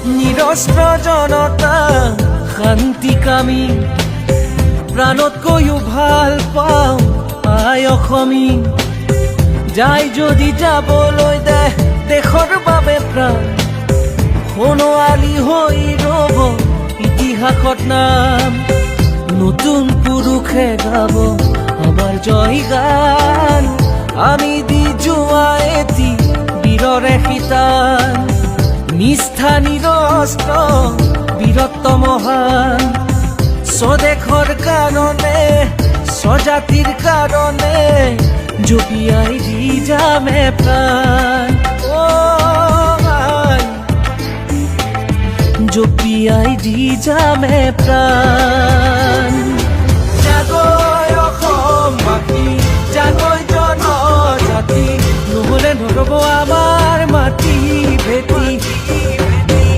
নিৰস্ত্ৰ জনতা শান্তিকামী প্ৰাণতকৈও ভাল পাওঁ আই অসমী যাই যদি যাবলৈ দে দেশৰ বাবে প্ৰাণ সোণোৱালী হৈ ৰ'ব ইতিহাসত নাম নতুন পুৰুষে গাব আমাৰ জয় গান আমি দি যোৱা এটি বীৰৰে শিতান নিষ্ঠা নিৰস্ত্ৰ বীৰত্ব মহান স্বদেশৰ কাৰণে স্বজাতিৰ কাৰণে জপিয়াই দি যামে প্ৰাণ জপিয়াই দি যামে প্ৰাণ জাগৈ অসমবাসী জাগৈ জনজাতি নহ'লে নৰ'ব আমাৰ মাটি ভেটি